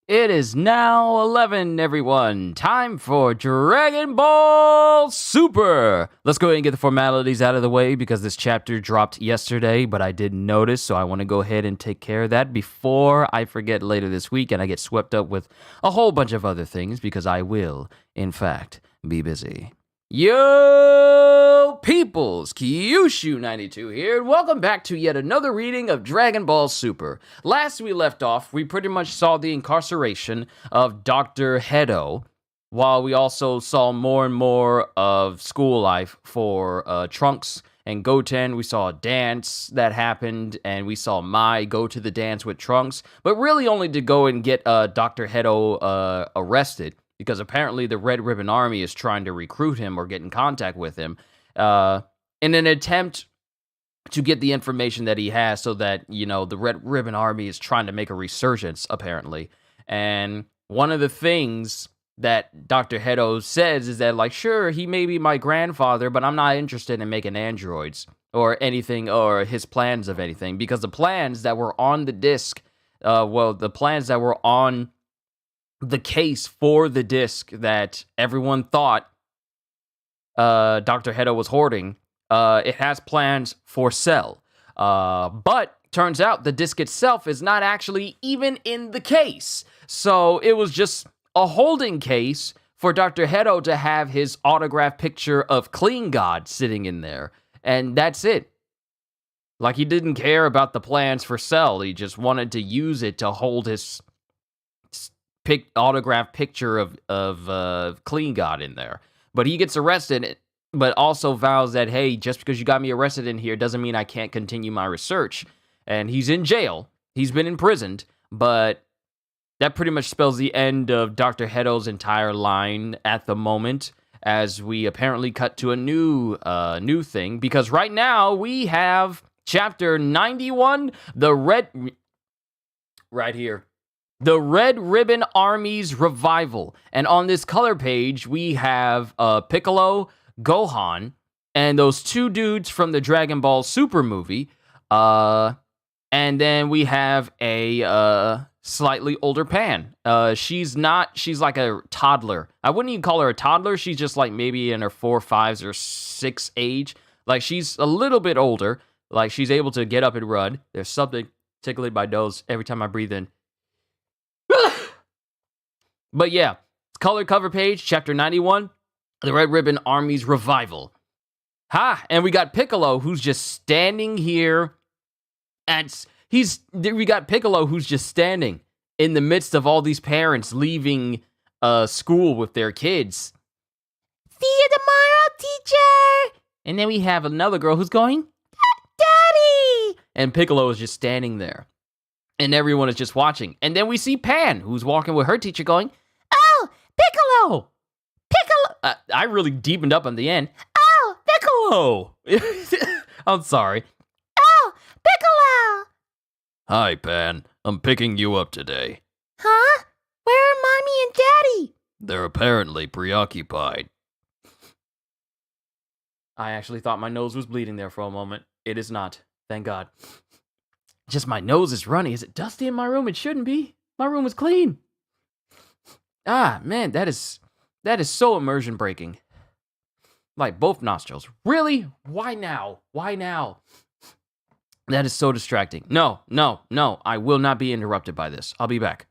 It is now 11, everyone. Time for Dragon Ball Super. Let's go ahead and get the formalities out of the way because this chapter dropped yesterday, but I didn't notice, so I want to go ahead and take care of that before I forget later this week and I get swept up with a whole bunch of other things because I will, in fact, be busy. Yo, peoples, Kyushu92 here, and welcome back to yet another reading of Dragon Ball Super. Last we left off, we pretty much saw the incarceration of Dr. Hedo, while we also saw more and more of school life for Trunks and Goten. We saw a dance that happened, and we saw Mai go to the dance with Trunks, but really only to go and get Dr. Hedo arrested, because apparently the Red Ribbon Army is trying to recruit him or get in contact with him in an attempt to get the information that he has so that, you know, the Red Ribbon Army is trying to make a resurgence, apparently. And one of the things that Dr. Hedo says is that, like, sure, he may be my grandfather, but I'm not interested in making androids or anything, or his plans of anything, because the plans that were on the disc, the plans that were on the case for the disc that everyone thought Dr. Hedo was hoarding, it has plans for Cell. But turns out the disc itself is not actually even in the case. So it was just a holding case for Dr. Hedo to have his autographed picture of Clean God sitting in there. And that's it. Like, he didn't care about the plans for Cell. He just wanted to use it to hold his autographed picture of Clean God in there. But he gets arrested, but also vows that, hey, just because you got me arrested in here doesn't mean I can't continue my research. And he's in jail. He's been imprisoned, but that pretty much spells the end of Dr. Hedo's entire line at the moment, as we apparently cut to a new thing, because right now we have chapter 91, right here. The Red Ribbon Army's Revival. And on this color page, we have Piccolo, Gohan, and those two dudes from the Dragon Ball Super movie. And then we have a slightly older Pan. She's like a toddler. I wouldn't even call her a toddler. She's just like maybe in her 4, 5, or 6 age. Like, she's a little bit older. Like, she's able to get up and run. There's something tickling my nose every time I breathe in. But yeah, color cover page, chapter 91, the Red Ribbon Army's Revival. And we got Piccolo, who's just standing here, and we got Piccolo who's just standing in the midst of all these parents leaving school with their kids. See you tomorrow, teacher! And then we have another girl who's going, Daddy! And Piccolo is just standing there. And everyone is just watching. And then we see Pan, who's walking with her teacher going, oh, Piccolo! Piccolo! I really deepened up on the end. Oh, Piccolo! I'm sorry. Oh, Piccolo! Hi, Pan. I'm picking you up today. Huh? Where are Mommy and Daddy? They're apparently preoccupied. I actually thought my nose was bleeding there for a moment. It is not. Thank God. Just my nose is runny. Is it dusty in my room? It shouldn't be. My room is clean. Man, that is so immersion breaking. Like, both nostrils. Really? Why now? Why now? That is so distracting. No. I will not be interrupted by this. I'll be back.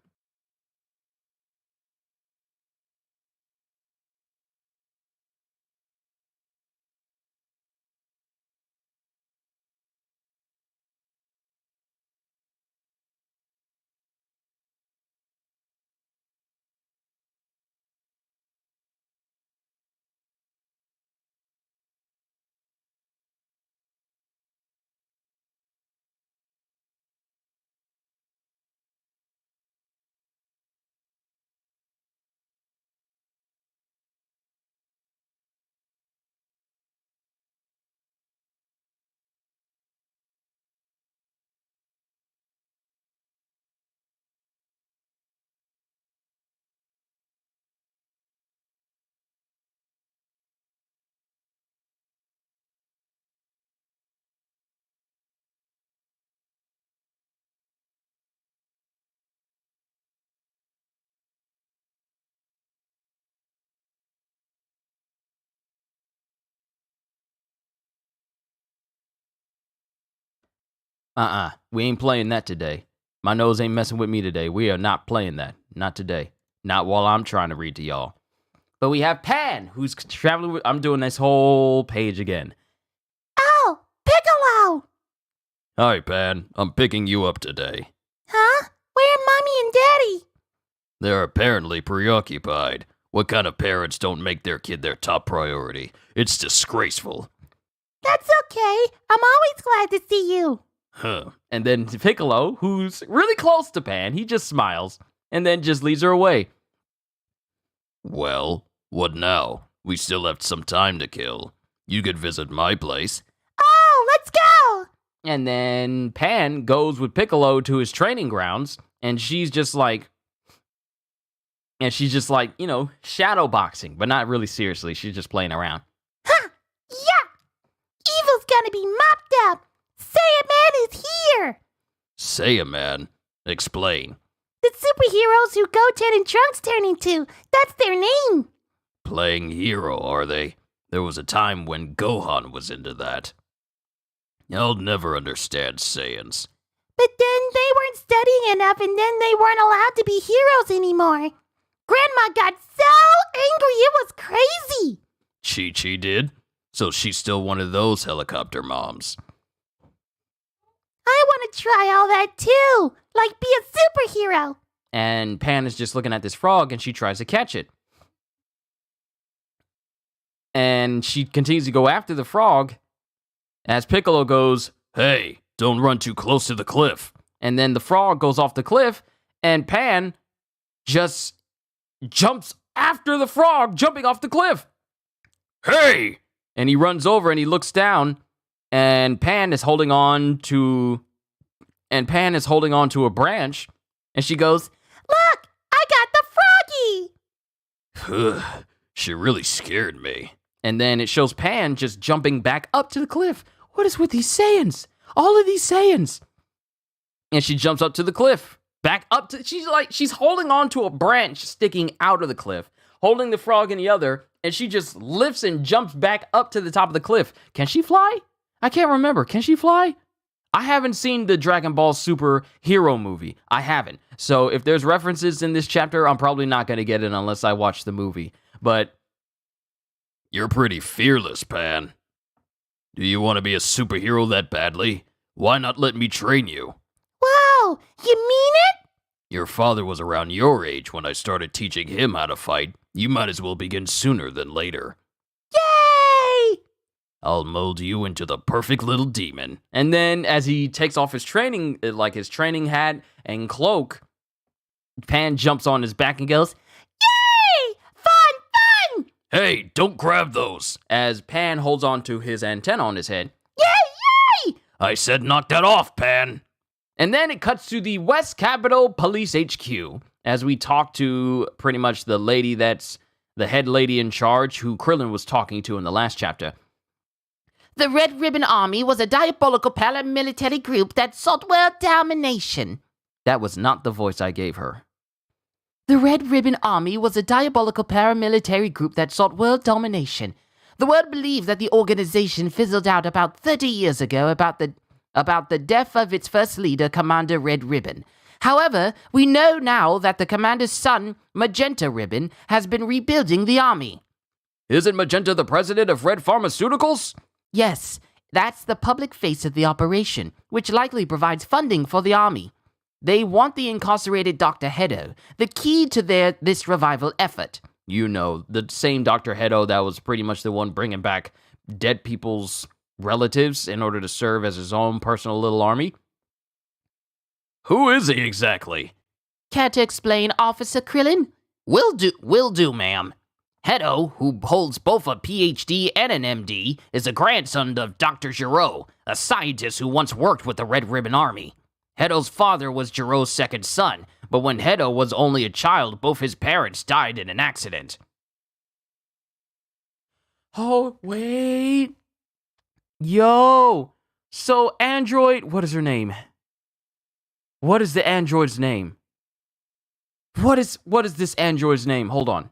We ain't playing that today. My nose ain't messing with me today. We are not playing that. Not today. Not while I'm trying to read to y'all. But we have Pan, who's traveling with... I'm doing this whole page again. Oh, Piccolo! Hi, Pan. I'm picking you up today. Huh? Where are Mommy and Daddy? They're apparently preoccupied. What kind of parents don't make their kid their top priority? It's disgraceful. That's okay. I'm always glad to see you. Huh. And then Piccolo, who's really close to Pan, he just smiles and then just leads her away. Well, what now? We still have some time to kill. You could visit my place. Oh, let's go! And then Pan goes with Piccolo to his training grounds, and she's just like, you know, shadow boxing, but not really seriously. She's just playing around. Ha! Yeah! Evil's gonna be mopped up! Saiyaman is here! Saiyaman? Explain. The superheroes who Goten and Trunks turn into. That's their name. Playing hero, are they? There was a time when Gohan was into that. I'll never understand Saiyans. But then they weren't studying enough and then they weren't allowed to be heroes anymore. Grandma got so angry it was crazy. Chi-Chi did? So she's still one of those helicopter moms. I want to try all that too. Like be a superhero. And Pan is just looking at this frog, and she tries to catch it. And she continues to go after the frog as Piccolo goes, Hey, don't run too close to the cliff. and then the frog goes off the cliff, and Pan just jumps after the frog, jumping off the cliff. Hey! And he runs over and he looks down, and Pan is holding on to a branch, and she goes, Look, I got the froggy. She really scared me. and then it shows Pan just jumping back up to the cliff. What is with these Saiyans? All of these Saiyans. And she jumps up to the cliff. Back up to... She's holding on to a branch sticking out of the cliff, holding the frog in the other, and she just lifts and jumps back up to the top of the cliff. Can she fly? I can't remember. Can she fly? I haven't seen the Dragon Ball Super Hero movie. I haven't. So if there's references in this chapter, I'm probably not going to get it unless I watch the movie. But... You're pretty fearless, Pan. Do you want to be a superhero that badly? Why not let me train you? Wow, you mean it? Your father was around your age when I started teaching him how to fight. You might as well begin sooner than later. Yay! I'll mold you into the perfect little demon. And then as he takes off his training, his training hat and cloak, Pan jumps on his back and goes, Yay! Fun, fun! Hey, don't grab those. as Pan holds on to his antenna on his head. Yay, yay! I said knock that off, Pan. And then it cuts to the West Capitol Police HQ as we talk to pretty much the lady that's the head lady in charge who Krillin was talking to in the last chapter. The Red Ribbon Army was a diabolical paramilitary group that sought world domination. That was not the voice I gave her. The Red Ribbon Army was a diabolical paramilitary group that sought world domination. The world believed that the organization fizzled out about 30 years ago about the death of its first leader, Commander Red Ribbon. However, we know now that the commander's son, Magenta Ribbon, has been rebuilding the army. Isn't Magenta the president of Red Pharmaceuticals? Yes, that's the public face of the operation, which likely provides funding for the army. They want the incarcerated Dr. Hedo, the key to this revival effort. You know, the same Dr. Hedo that was pretty much the one bringing back dead people's relatives in order to serve as his own personal little army. Who is he exactly? Care to explain, Officer Krillin? Will do, ma'am. Hedo, who holds both a PhD and an MD, is a grandson of Dr. Giro, a scientist who once worked with the Red Ribbon Army. Hedo's father was Giro's second son, but when Hedo was only a child, both his parents died in an accident. Oh, wait. Yo. So Android, what is her name? What is the android's name? What is this android's name? Hold on.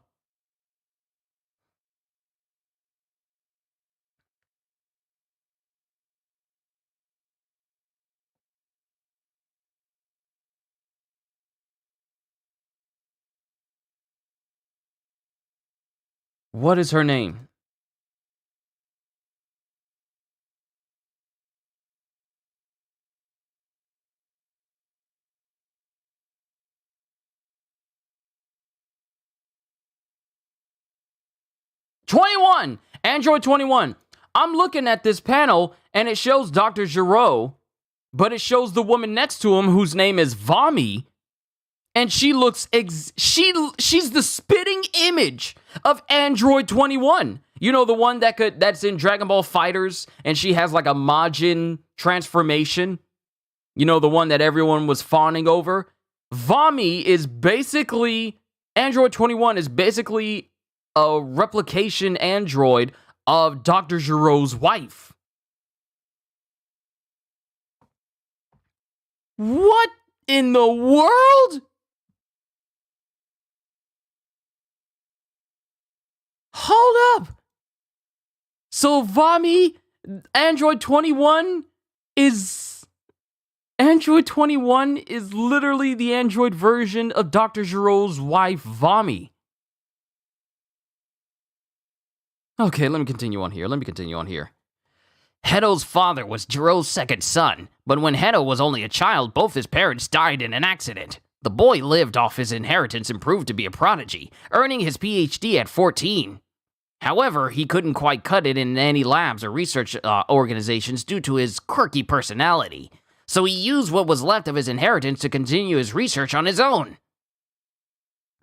What is her name? Android 21. I'm looking at this panel and it shows Dr. Giraud, but it shows the woman next to him whose name is Vami, and she looks she's the spitting image of Android 21. You know, the one that's in Dragon Ball Fighters, and she has like a Majin transformation. You know, the one that everyone was fawning over. Vami is basically, Android 21 is basically a replication android of Dr. Giraud's wife. What in the world? Hold up. So Vami, Android 21 is literally the android version of Dr. Giraud's wife, Vami. Okay, let me continue on here. Hedo's father was Jiro's second son, but when Hedo was only a child, both his parents died in an accident. The boy lived off his inheritance and proved to be a prodigy, earning his PhD at 14. However, he couldn't quite cut it in any labs or research organizations due to his quirky personality, so he used what was left of his inheritance to continue his research on his own.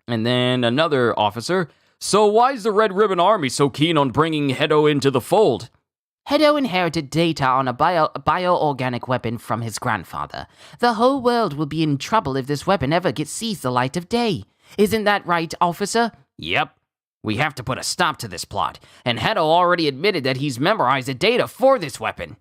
And then another officer, so why is the Red Ribbon Army so keen on bringing Hedo into the fold? Hedo inherited data on a bioorganic weapon from his grandfather. The whole world will be in trouble if this weapon ever sees the light of day. Isn't that right, officer? Yep. We have to put a stop to this plot, and Hedo already admitted that he's memorized the data for this weapon.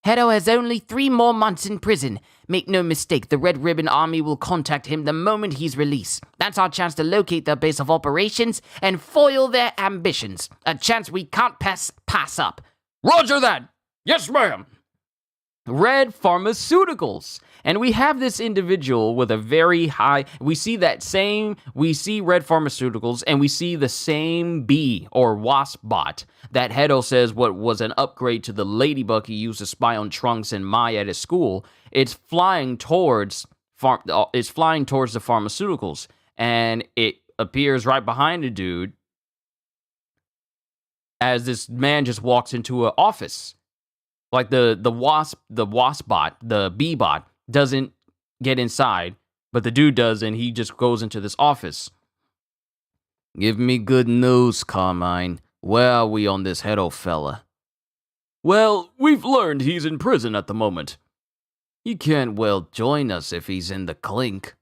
Hedo has only 3 more months in prison. Make no mistake, the Red Ribbon Army will contact him the moment he's released. That's our chance to locate their base of operations and foil their ambitions. A chance we can't pass up. Roger that! Yes, ma'am! Red Pharmaceuticals. And we have this individual with a very high... We see Red Pharmaceuticals, and we see the same bee or wasp bot that Hedo says what was an upgrade to the ladybug he used to spy on Trunks and Mai at his school. It's flying towards the pharmaceuticals, and it appears right behind the dude as this man just walks into an office. Like the wasp bot, the bee bot, doesn't get inside, but the dude does, and he just goes into this office. Give me good news, Carmine. Where are we on this Hedo fella? Well, we've learned he's in prison at the moment. He can't well join us if he's in the clink.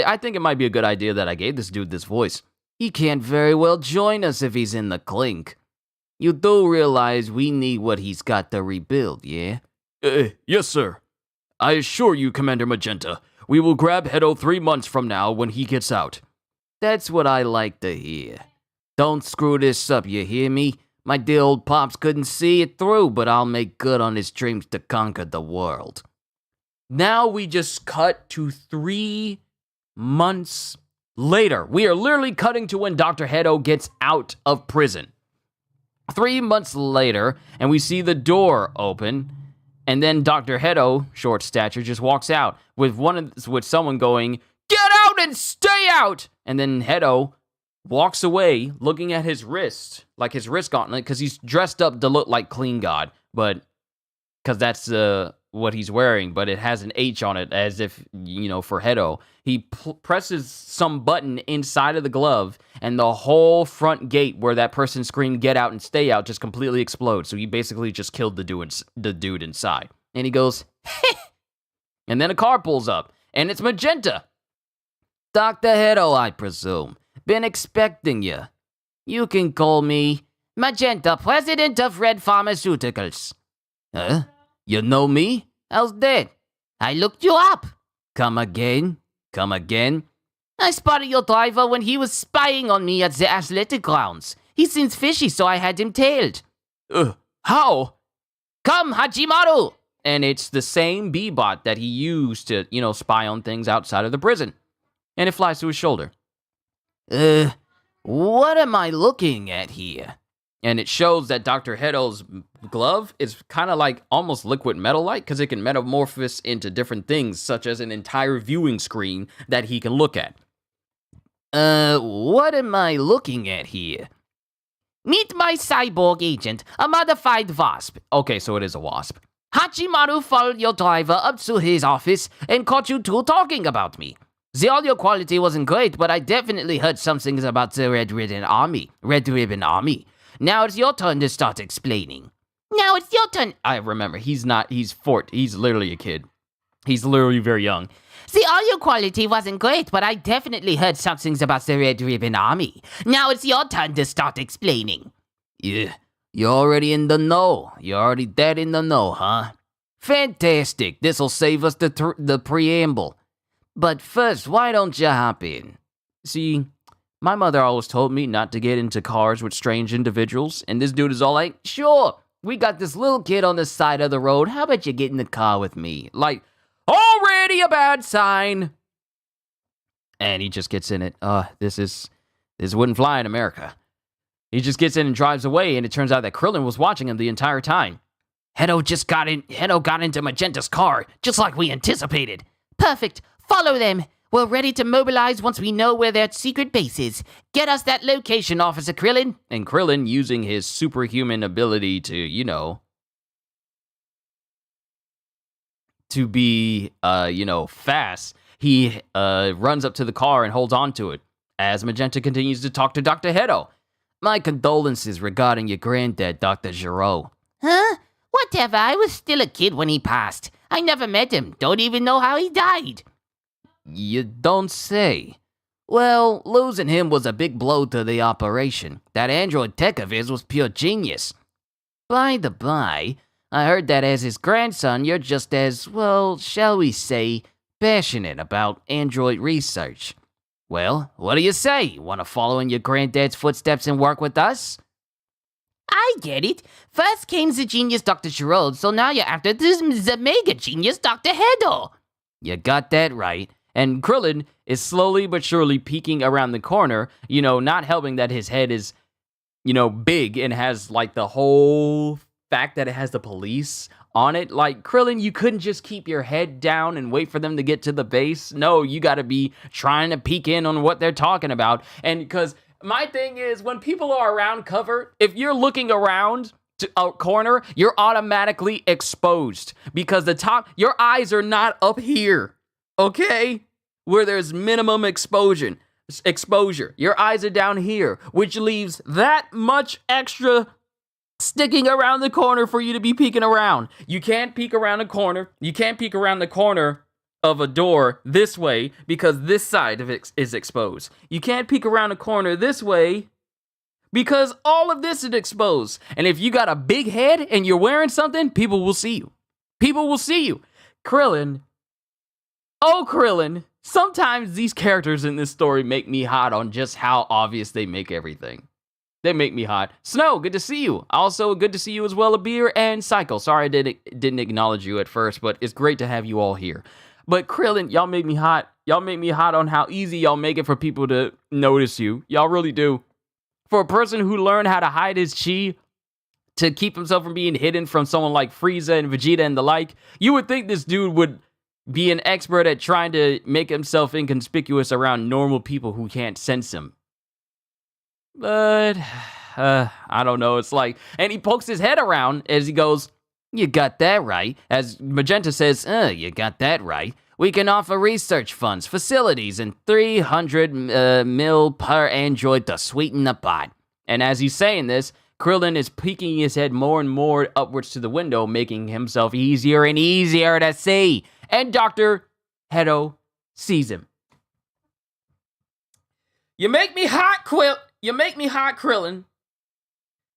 I think it might be a good idea that I gave this dude this voice. He can't very well join us if he's in the clink. You do realize we need what he's got to rebuild, yeah? Yes, sir. I assure you, Commander Magenta, we will grab Hedo 3 months from now when he gets out. That's what I like to hear. Don't screw this up, you hear me? My dear old pops couldn't see it through, but I'll make good on his dreams to conquer the world. Now we just cut to 3 months later. We are literally cutting to when Dr. Hedo gets out of prison. 3 months later, and we see the door open, and then Dr. Hedo, short stature, just walks out with someone going, "Get out and stay out!" And then Hedo walks away, looking at his wrist, like his wrist gauntlet, because he's dressed up to look like Clean God, but because that's what he's wearing, but it has an H on it, as if, for Hedo. He presses some button inside of the glove, and the whole front gate where that person screamed, "Get out and stay out," just completely explodes. So he basically just killed the dude inside. And he goes, and then a car pulls up, and it's Magenta. Dr. Hedo, I presume. Been expecting you. You can call me Magenta, president of Red Pharmaceuticals. Huh? You know me? How's that? I looked you up. Come again? I spotted your driver when he was spying on me at the athletic grounds. He seems fishy, so I had him tailed. How? Come, Hachimaru! And it's the same bee-bot that he used to, spy on things outside of the prison. And it flies to his shoulder. What am I looking at here? And it shows that Dr. Hedo's glove is kind of like almost liquid metal-like because it can metamorphose into different things, such as an entire viewing screen that he can look at. What am I looking at here? Meet my cyborg agent, a modified wasp. Okay, so it is a wasp. Hachimaru followed your driver up to his office and caught you two talking about me. The audio quality wasn't great, but I definitely heard some things about the Red Ribbon Army. Now it's your turn to start explaining. Now it's your turn. I remember, he's literally a kid. He's literally very young. The audio quality wasn't great, but I definitely heard some things about the Red Ribbon Army. Now it's your turn to start explaining. Yeah, you're already in the know. You're already dead in the know, huh? Fantastic. This'll save us the preamble. But first, why don't you hop in? See, my mother always told me not to get into cars with strange individuals, and this dude is all like, Sure, we got this little kid on the side of the road. How about you get in the car with me? like, already a bad sign. And he just gets in it. This wouldn't fly in America. He just gets in and drives away, and it turns out that Krillin was watching him the entire time. Hedo got into Magenta's car, just like we anticipated. Perfect. Follow them. We're ready to mobilize once we know where their secret base is. Get us that location, Officer Krillin. And Krillin, using his superhuman ability to, to be, fast, he runs up to the car and holds on to it as Magenta continues to talk to Dr. Hedo. My condolences regarding your granddad, Dr. Giraud. Huh? Whatever. I was still a kid when he passed. I never met him. Don't even know how he died. You don't say. Well, losing him was a big blow to the operation. That android tech of his was pure genius. By the by, I heard that as his grandson, you're just as, well, shall we say, passionate about android research. Well, what do you say? Want to follow in your granddad's footsteps and work with us? I get it. First came the genius Dr. Giraud, so now you're after the mega genius Dr. Hedo. You got that right. And Krillin is slowly but surely peeking around the corner, not helping that his head is, big and has, like, the whole fact that it has the police on it. Like, Krillin, you couldn't just keep your head down and wait for them to get to the base. No, you gotta be trying to peek in on what they're talking about. And because my thing is, when people are around cover, if you're looking around to a corner, you're automatically exposed because your eyes are not up here. Okay? Where there's minimum exposure. Your eyes are down here, which leaves that much extra sticking around the corner for you to be peeking around. You can't peek around a corner. You can't peek around the corner of a door this way because this side of it is exposed. You can't peek around a corner this way because all of this is exposed. And if you got a big head and you're wearing something, people will see you. People will see you. Krillin. Oh, Krillin, sometimes these characters in this story make me hot on just how obvious they make everything. They make me hot. Snow, good to see you. Also, good to see you as well, Abir and Cycle. Sorry I didn't acknowledge you at first, but it's great to have you all here. But Krillin, y'all make me hot. Y'all make me hot on how easy y'all make it for people to notice you. Y'all really do. For a person who learned how to hide his chi to keep himself from being hidden from someone like Frieza and Vegeta and the like, you would think this dude would be an expert at trying to make himself inconspicuous around normal people who can't sense him. But, I don't know, it's like, and he pokes his head around as he goes, You got that right. As Magenta says, you got that right. We can offer research funds, facilities, and 300 mil per android to sweeten the pot. And as he's saying this, Krillin is peeking his head more and more upwards to the window, making himself easier and easier to see. And Dr. Hedo sees him. You make me hot, You make me hot, Krillin.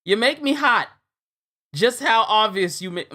You make me hot. Just how obvious you make.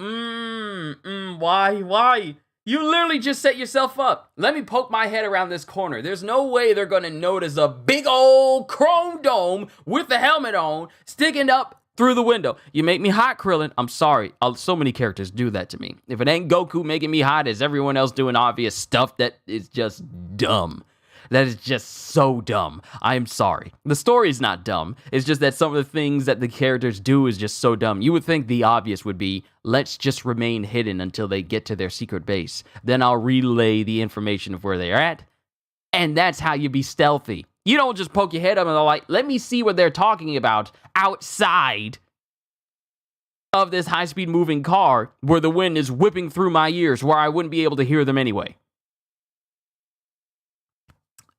Why? You literally just set yourself up. Let me poke my head around this corner. There's no way they're gonna notice a big old chrome dome with the helmet on sticking up through the window. You make me hot, Krillin. I'm sorry. So many characters do that to me. If it ain't Goku making me hot, is everyone else doing obvious stuff that is just dumb. That is just so dumb. I'm sorry. The story's not dumb. It's just that some of the things that the characters do is just so dumb. You would think the obvious would be, let's just remain hidden until they get to their secret base. Then I'll relay the information of where they're at. And that's how you be stealthy. You don't just poke your head up and they're like, let me see what they're talking about outside of this high-speed moving car where the wind is whipping through my ears where I wouldn't be able to hear them anyway.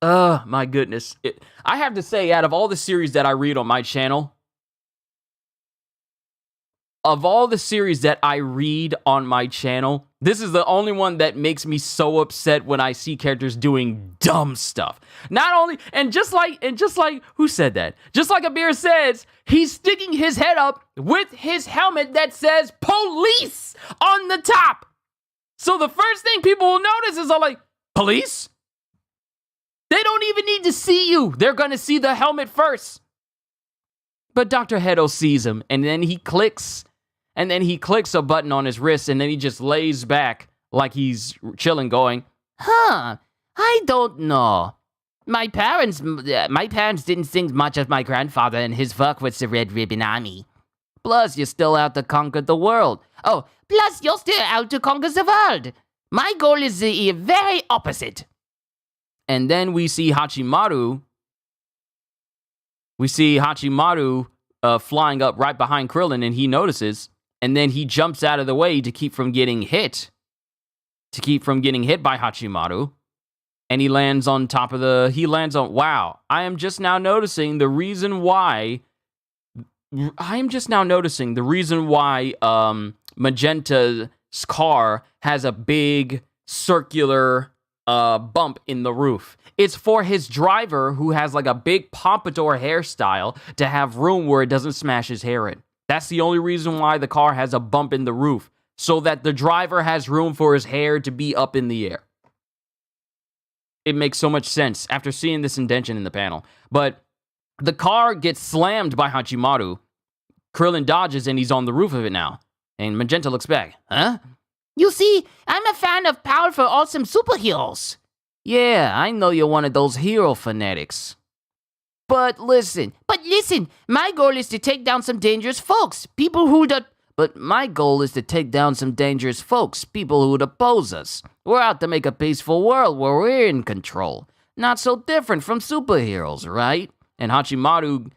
My goodness. I have to say, out of all the series that I read on my channel, this is the only one that makes me so upset when I see characters doing dumb stuff. Not only, and just like, who said that? Just like Abir says, he's sticking his head up with his helmet that says police on the top. So the first thing people will notice is, like, police? They don't even need to see you. They're going to see the helmet first. But Dr. Hedo sees him, and then he clicks a button on his wrist, and then he just lays back like he's chilling, going, I don't know. My parents didn't think much of my grandfather and his work with the Red Ribbon Army. Plus, you're still out to conquer the world. Oh, plus you're still out to conquer the world. My goal is the very opposite. And then we see Hachimaru. Flying up right behind Krillin, and he notices, and then he jumps out of the way to keep from getting hit. By Hachimaru. And he lands on top of wow. I am just now noticing the reason why Magenta's car has a big circular bump in the roof. It's for his driver, who has like a big pompadour hairstyle, to have room where it doesn't smash his hair in. That's the only reason why the car has a bump in the roof, so that the driver has room for his hair to be up in the air. It makes so much sense after seeing this indentation in the panel. But the car gets slammed by Hachimaru. Krillin dodges, and he's on the roof of it now. And Magenta looks back. Huh? You see, I'm a fan of powerful, awesome superheroes. Yeah, I know you're one of those hero fanatics. But listen, my goal is to take down some dangerous folks. But my goal is to take down some dangerous folks, people who would oppose us. We're out to make a peaceful world where we're in control. Not so different from superheroes, right? And Hachimaru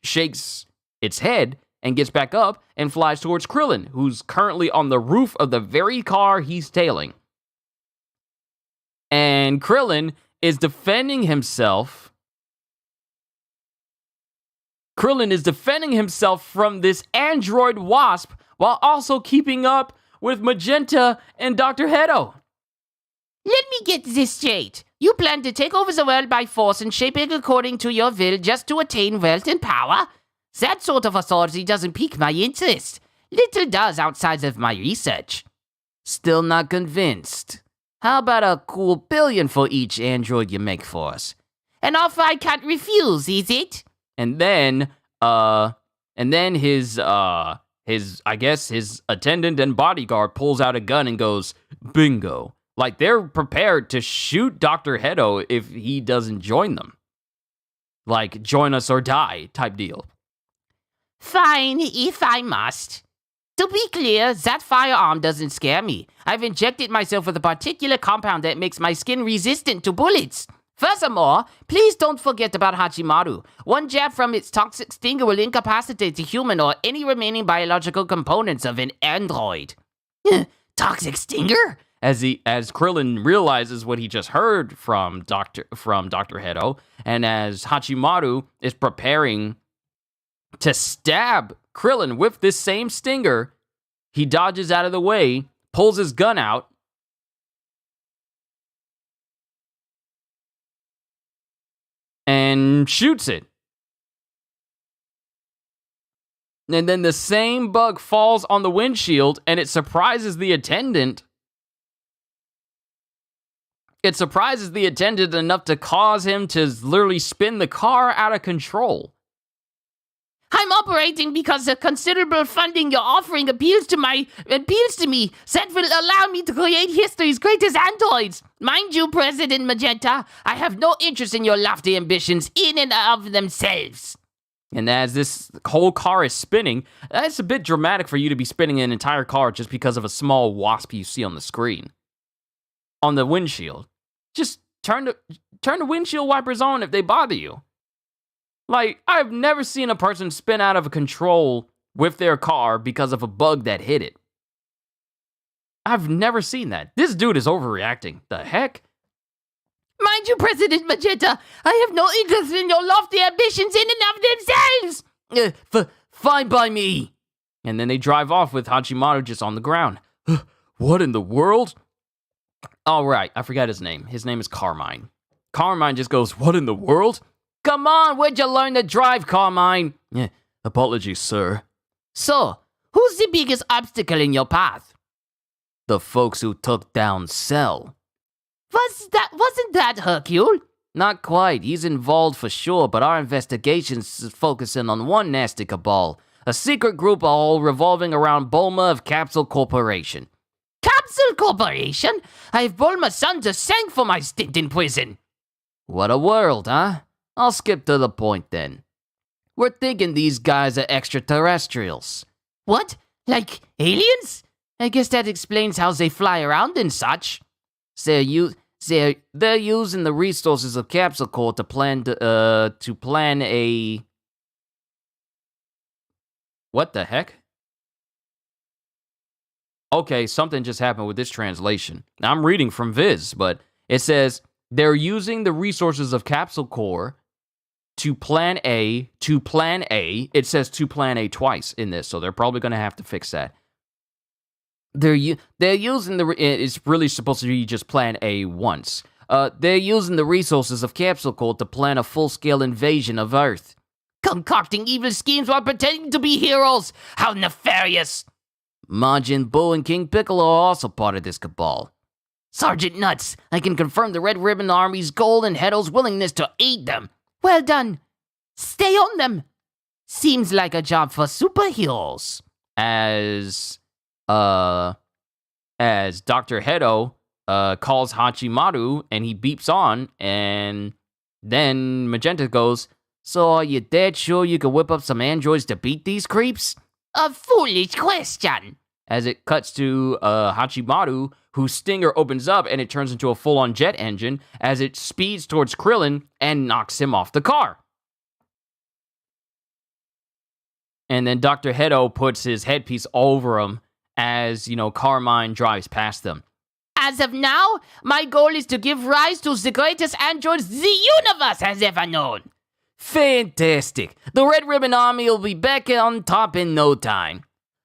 shakes its head and gets back up and flies towards Krillin, who's currently on the roof of the very car he's tailing. And Krillin is defending himself. From this android wasp while also keeping up with Magenta and Dr. Hedo. Let me get this straight. You plan to take over the world by force and shape it according to your will just to attain wealth and power? That sort of authority doesn't pique my interest. Little does outside of my research. Still not convinced. How about a cool $1 billion for each android you make for us? An offer I can't refuse, is it? And then his attendant and bodyguard pulls out a gun and goes, bingo. Like, they're prepared to shoot Dr. Hedo if he doesn't join them. Like, join us or die type deal. Fine, if I must. To be clear, that firearm doesn't scare me. I've injected myself with a particular compound that makes my skin resistant to bullets. Furthermore, please don't forget about Hachimaru. One jab from its toxic stinger will incapacitate the human or any remaining biological components of an android. Toxic stinger? As Krillin realizes what he just heard from Dr. Hedo, and as Hachimaru is preparing to stab Krillin with this same stinger, he dodges out of the way, pulls his gun out, and shoots it. And then the same bug falls on the windshield, and it surprises the attendant. It surprises the attendant enough to cause him to literally spin the car out of control. I'm operating because the considerable funding you're offering appeals to me, that will allow me to create history's greatest androids. Mind you, President Magenta, I have no interest in your lofty ambitions in and of themselves. And as this whole car is spinning, it's a bit dramatic for you to be spinning an entire car just because of a small wasp you see on the screen. On the windshield. Just turn the windshield wipers on if they bother you. Like, I've never seen a person spin out of control with their car because of a bug that hit it. I've never seen that. This dude is overreacting. The heck? Mind you, President Magenta, I have no interest in your lofty ambitions in and of themselves. Fine by me. And then they drive off with Hachimaru just on the ground. What in the world? All right, I forgot his name. His name is Carmine. Carmine just goes, what in the world? Come on, where'd you learn to drive, Carmine? Apologies, sir. So, who's the biggest obstacle in your path? The folks who took down Cell. Wasn't that Hercule? Not quite. He's involved for sure, but our investigation's focusing on one nasty cabal. A secret group all revolving around Bulma of Capsule Corporation. Capsule Corporation? I've Bulma's son to thank for my stint in prison. What a world, huh? I'll skip to the point then. We're thinking these guys are extraterrestrials. What? Like aliens? I guess that explains how they fly around and such. They're using the resources of Capsule Corp to plan a... What the heck? Okay, something just happened with this translation. Now, I'm reading from Viz, but it says they're using the resources of Capsule Corp to plan A. It says to plan A twice in this, so they're probably going to have to fix that. They're using it's really supposed to be just plan A once. They're using the resources of Capsule Corp to plan a full-scale invasion of Earth. Concocting evil schemes while pretending to be heroes! How nefarious! Majin Buu and King Piccolo are also part of this cabal. Sergeant Nuts, I can confirm the Red Ribbon Army's goal and Hedo's willingness to aid them. Well done. Stay on them. Seems like a job for superheroes. As Dr. Hedo calls Hachimaru and he beeps on, and then Magenta goes, so are you dead sure you can whip up some androids to beat these creeps? A foolish question. As it cuts to Hachimaru, whose stinger opens up and it turns into a full-on jet engine as it speeds towards Krillin and knocks him off the car. And then Dr. Hedo puts his headpiece over him as, Carmine drives past them. As of now, my goal is to give rise to the greatest androids the universe has ever known. Fantastic. The Red Ribbon Army will be back on top in no time.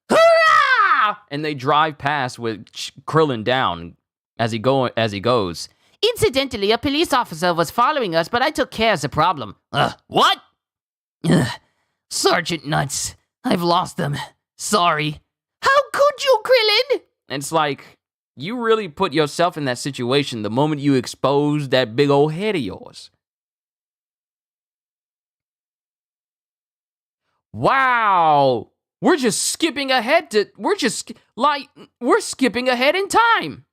Hurrah! And they drive past with Krillin down as he goes. Incidentally, a police officer was following us, but I took care of the problem. What? Sergeant Nuts, I've lost them. Sorry. How could you, Krillin? It's like, you really put yourself in that situation the moment you exposed that big old head of yours. Wow! We're just skipping ahead we're skipping ahead in time.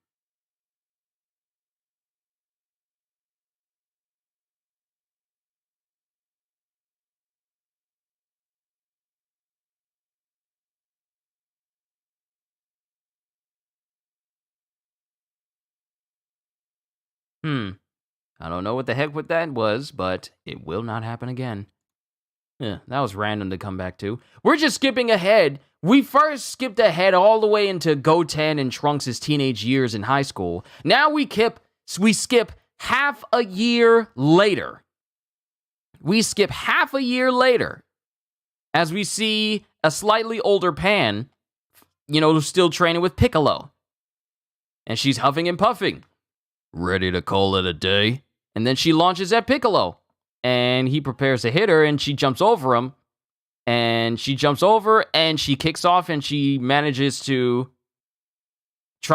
I don't know what the heck that was, but it will not happen again. Yeah, that was random to come back to. We're just skipping ahead. We first skipped ahead all the way into Goten and Trunks' teenage years in high school. Now we skip half a year later. We skip half a year later as we see a slightly older Pan, still training with Piccolo. And she's huffing and puffing. Ready to call it a day? And then she launches at Piccolo. And he prepares to hit her, and she jumps over him. And she jumps over, and she kicks off, and she manages to... She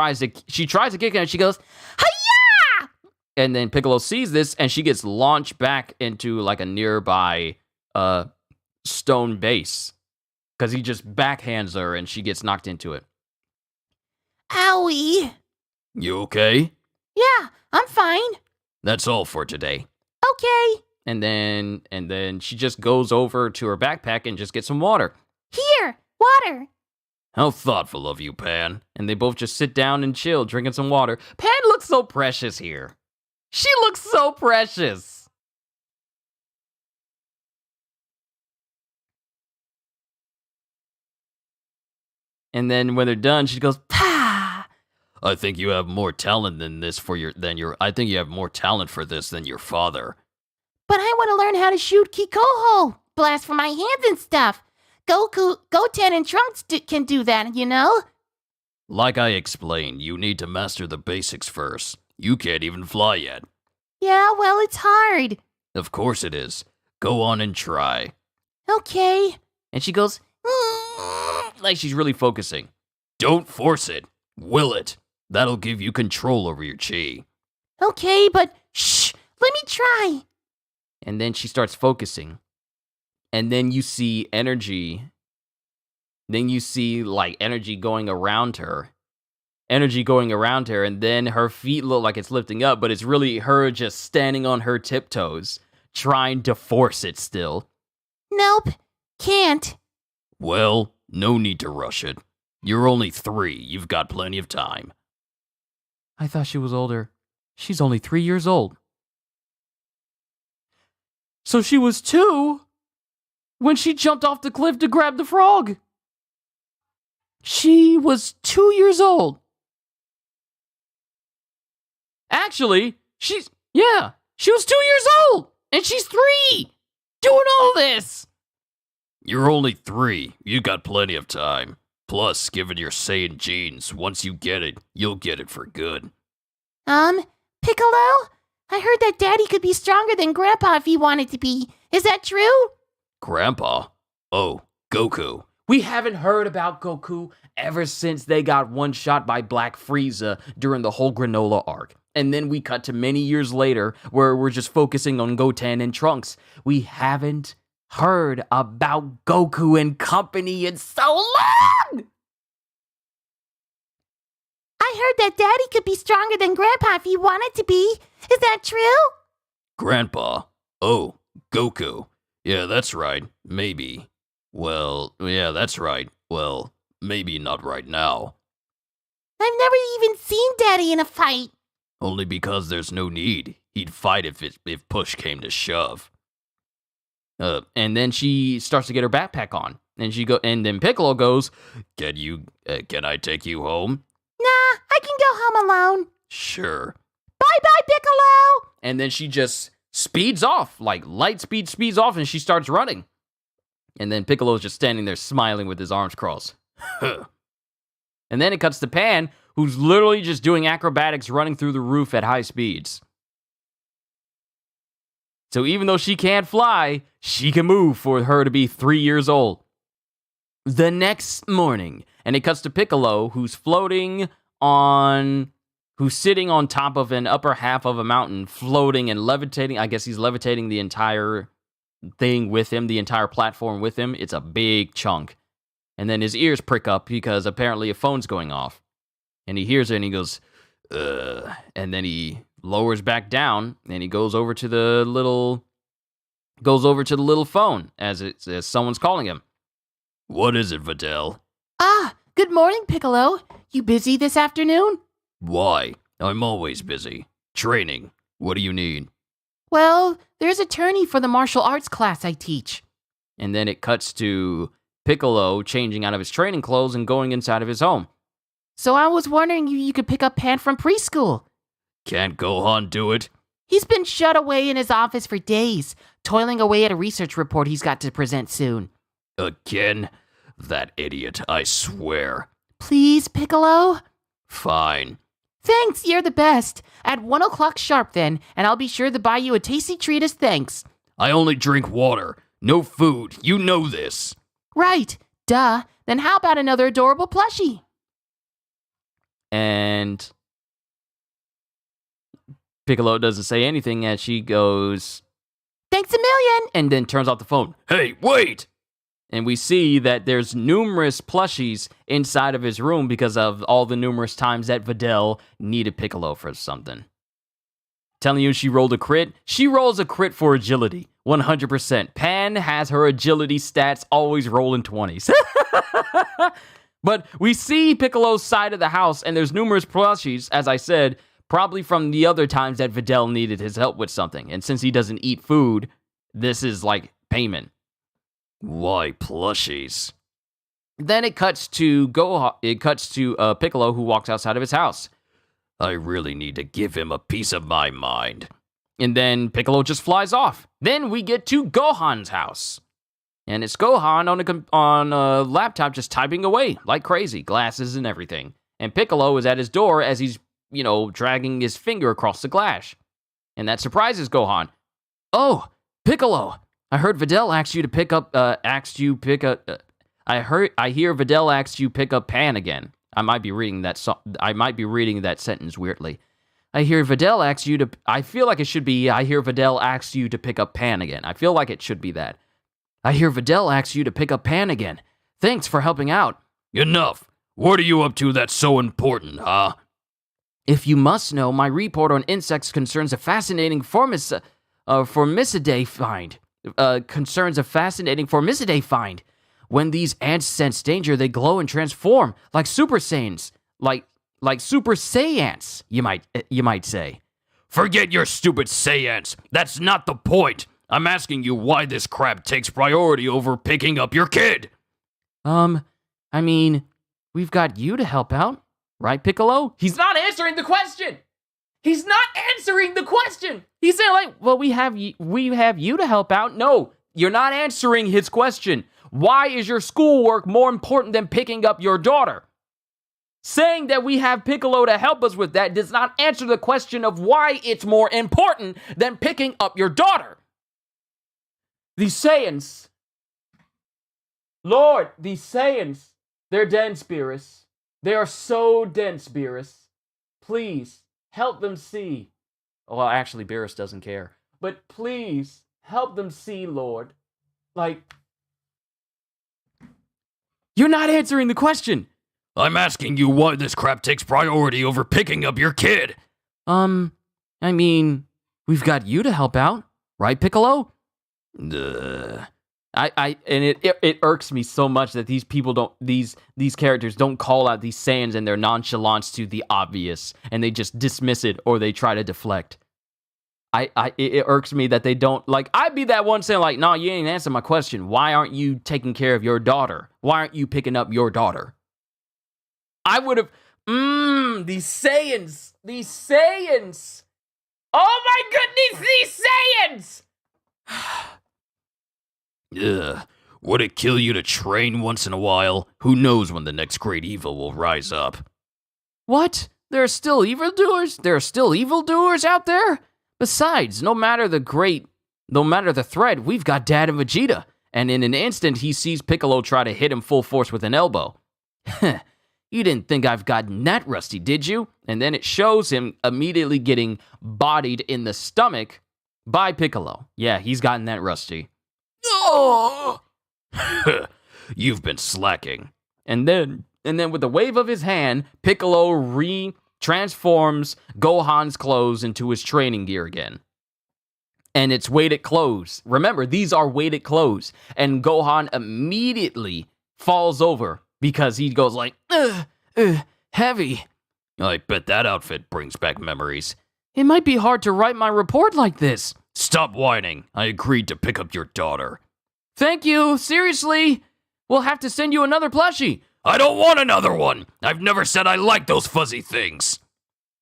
tries to kick him, and she goes, Hi-ya! And then Piccolo sees this, and she gets launched back into, like, a nearby stone base. Because he just backhands her and she gets knocked into it. Owie. You okay? Yeah, I'm fine. That's all for today. Okay. And then she just goes over to her backpack and just gets some water. Here, water. How thoughtful of you, Pan. And they both just sit down and chill, drinking some water. Pan looks so precious here. She looks so precious. And then when they're done, she goes, "Pah!" I think you have more talent I think you have more talent for this than your father. But I want to learn how to shoot Kikoho. Blast from my hands and stuff. Goten and Trunks can do that, you know? Like I explained, you need to master the basics first. You can't even fly yet. Yeah, well, it's hard. Of course it is. Go on and try. Okay. And she goes, like she's really focusing. Don't force it. Will it. That'll give you control over your chi. Okay, but shh, let me try. And then she starts focusing. And then you see energy. Then you see like energy going around her. And then her feet look like it's lifting up, but it's really her just standing on her tiptoes, trying to force it still. Nope, can't. Well, no need to rush it. You're only 3. You've got plenty of time. I thought she was older. She's only 3 years old. So she was 2 when she jumped off the cliff to grab the frog. She was 2 years old. Actually, she was 2 years old, and she's 3, doing all this. You're only 3. You got plenty of time. Plus, given your Saiyan genes, once you get it, you'll get it for good. Piccolo? I heard that Daddy could be stronger than Grandpa if he wanted to be. Is that true? Grandpa? Oh, Goku. We haven't heard about Goku ever since they got one shot by Black Frieza during the whole Granola arc. And then we cut to many years later where we're just focusing on Goten and Trunks. We haven't heard about Goku and company in so long! I heard that Daddy could be stronger than Grandpa if he wanted to be. Is that true? Grandpa? Oh, Goku. Yeah, that's right. Maybe. Well, yeah, that's right. Well, maybe not right now. I've never even seen Daddy in a fight. Only because there's no need. He'd fight if push came to shove. And then she starts to get her backpack on. And then Piccolo goes, Can I take you home? Nah, I can go home alone. Sure. Bye-bye, Piccolo! And then she just speeds off, like light speeds off, and she starts running. And then Piccolo's just standing there smiling with his arms crossed. And then it cuts to Pan, who's literally just doing acrobatics running through the roof at high speeds. So even though she can't fly, she can move for her to be 3 years old. The next morning, and it cuts to Piccolo, who's sitting on top of an upper half of a mountain, floating and levitating. I guess he's levitating the entire thing with him, the entire platform with him. It's a big chunk. And then his ears prick up because apparently a phone's going off. And he hears it and he goes, and then he lowers back down and he goes over to the little phone as someone's calling him. What is it, Videl? Ah, good morning, Piccolo. You busy this afternoon? Why? I'm always busy. Training. What do you need? Well, there's a tourney for the martial arts class I teach. And then it cuts to Piccolo changing out of his training clothes and going inside of his home. So I was wondering if you could pick up Pan from preschool. Can't Gohan do it? He's been shut away in his office for days, toiling away at a research report he's got to present soon. Again? That idiot, I swear. Please, Piccolo? Fine. Thanks, you're the best. At 1 o'clock sharp then, and I'll be sure to buy you a tasty treat as thanks. I only drink water. No food. You know this. Right. Duh. Then how about another adorable plushie? And Piccolo doesn't say anything as she goes, Thanks a million. and then turns off the phone. Hey, wait! And we see that there's numerous plushies inside of his room because of all the numerous times that Videl needed Piccolo for something. Telling you she rolled a crit? She rolls a crit for agility, 100%. Pan has her agility stats always rolling 20s. But we see Piccolo's side of the house, and there's numerous plushies, as I said, probably from the other times that Videl needed his help with something. And since he doesn't eat food, this is like payment. Why plushies? Then it cuts to Piccolo, who walks outside of his house. I really need to give him a piece of my mind. And then Piccolo just flies off. Then we get to Gohan's house. And it's Gohan on a laptop just typing away like crazy, glasses and everything. And Piccolo is at his door as he's, dragging his finger across the glass. And that surprises Gohan. Oh, Piccolo, I heard Videl asked you to pick up, I hear Videl asked you pick up Pan again. I might be reading that sentence weirdly. I hear Videl asks you to, I feel like it should be, I hear Videl asks you to pick up Pan again. I feel like it should be that. I hear Videl asks you to pick up Pan again. Thanks for helping out. Enough. What are you up to that's so important, huh? If you must know, my report on insects concerns a fascinating Formicidae find. When these ants sense danger, they glow and transform like Super Saiyans, like Super Saiyans, you might say. Forget your stupid Saiyans. That's not the point. I'm asking you why this crap takes priority over picking up your kid. I mean, we've got you to help out, right, Piccolo? He's not answering the question. He's not answering the question. He's saying like, well, we have you to help out. No, you're not answering his question. Why is your schoolwork more important than picking up your daughter? Saying that we have Piccolo to help us with that does not answer the question of why it's more important than picking up your daughter. These Saiyans, Lord, these Saiyans, they're dense, Beerus. They are so dense, Beerus. Please, help them see. Well, actually, Beerus doesn't care. But please, help them see, Lord. You're not answering the question. I'm asking you why this crap takes priority over picking up your kid. I mean, we've got you to help out, right, Piccolo? And it irks me so much that these characters don't call out these Saiyans and their nonchalance to the obvious, and they just dismiss it or they try to deflect. It irks me that they don't, I'd be that one saying no, you ain't answering my question. Why aren't you taking care of your daughter? Why aren't you picking up your daughter? I would have, these Saiyans. Oh my goodness, these Saiyans! Ugh. Would it kill you to train once in a while? Who knows when the next great evil will rise up? What? There are still evildoers? There are still evildoers out there? Besides, no matter the threat, we've got Dad and Vegeta. And in an instant, he sees Piccolo try to hit him full force with an elbow. You didn't think I've gotten that rusty, did you? And then it shows him immediately getting bodied in the stomach by Piccolo. Yeah, he's gotten that rusty. Oh! You've been slacking. And then with a wave of his hand, Piccolo transforms Gohan's clothes into his training gear again. And it's weighted clothes. Remember, these are weighted clothes. And Gohan immediately falls over because he goes heavy. I bet that outfit brings back memories. It might be hard to write my report like this. Stop whining. I agreed to pick up your daughter. Thank you. Seriously. We'll have to send you another plushie. I don't want another one. I've never said I like those fuzzy things.